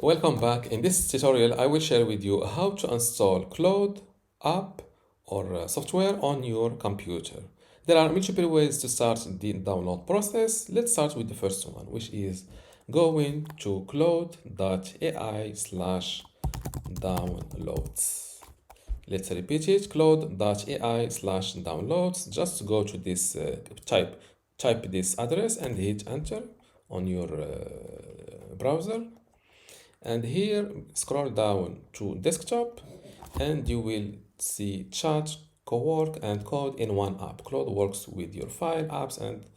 Welcome back. In this tutorial, I will share with you how to install Claude app or software on your computer. There are multiple ways to start the download process. Let's start with the first one, which is going to claude.ai/downloads. Let's repeat it, claude.ai/downloads. Just go to this, type this address and hit enter on your browser. And here, scroll down to desktop and you will see chat, co-work and code in one app. Claude works with your file apps and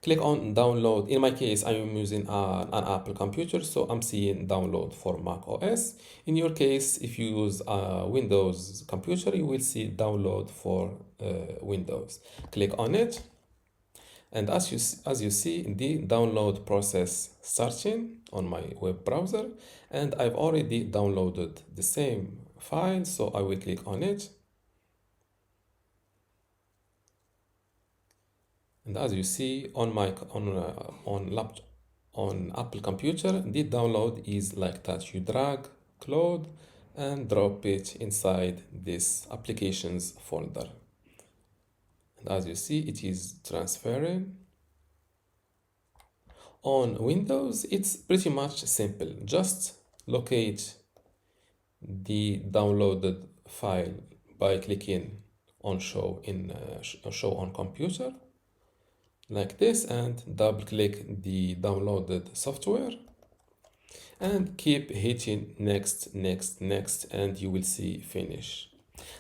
click on download. In my case, I am using an Apple computer, so I'm seeing download for macOS. In your case, if you use a Windows computer, you will see download for Windows. Click on it. And as you see, the download process starting on my web browser, and I've already downloaded the same file, so I will click on it. And as you see on my on Apple computer, the download is like that. You drag Claude and drop it inside this applications folder. And as you see, it is transferring. On Windows, it's pretty much simple. Just locate the downloaded file by clicking on show on computer like this, and double click the downloaded software and keep hitting next, and you will see finish.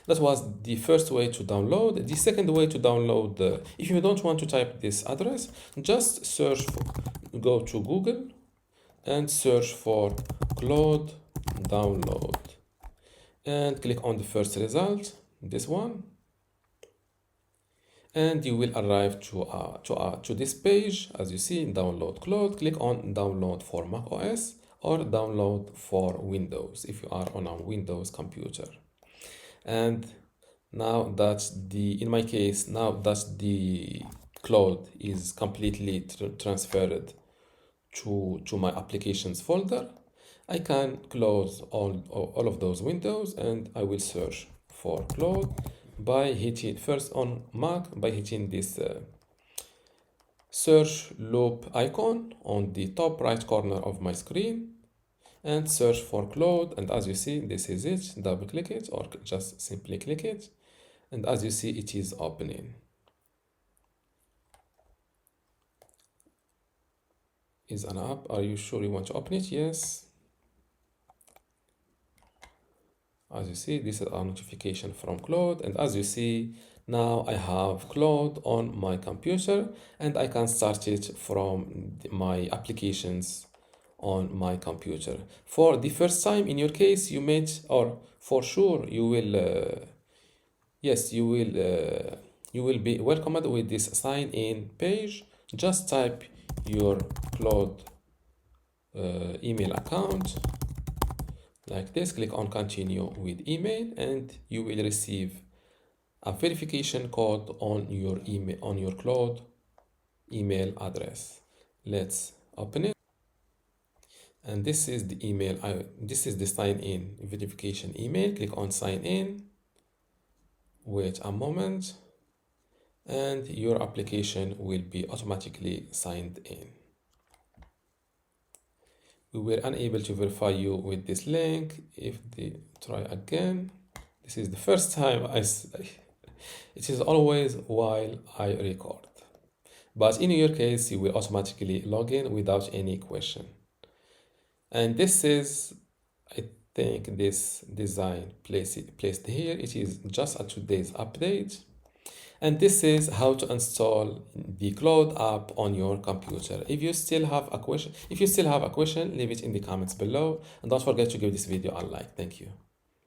That was the first way to download. The second way to download, if you don't want to type this address, just go to Google and search for Claude download and click on the first result, this one, and you will arrive to this page. As you see, download Claude. Click on download for macOS or download for Windows if you are on a Windows computer. And now that in my case, now that the Claude is completely transferred to my applications folder, I can close all of those windows, and I will search for Claude by hitting first on Mac by hitting this search loop icon on the top right corner of my screen and search for Claude. And as you see, this is it. Double click it or just simply click it, and as you see, it is opening. Is an app. Are you sure you want to open it? Yes. As you see, this is a notification from Claude, and as you see, now I have Claude on my computer and I can start it from my applications on my computer. For the first time in your case, you may, or for sure you will, yes, you will be welcomed with this sign in page. Just type your Claude email account like this, click on continue with email, and you will receive a verification code on your email, on your Claude email address. Let's open it. And this is the email, this is the sign in verification email. Click on sign in, wait a moment, and your application will be automatically signed in. We were unable to verify you with this link. If they try again, this is the first time it is always while I record, but in your case, you will automatically log in without any question. And this is, I think, this design placed here. It is just a today's update. And this is how to install the Claude app on your computer. If you still have a question, leave it in the comments below. And don't forget to give this video a like. Thank you.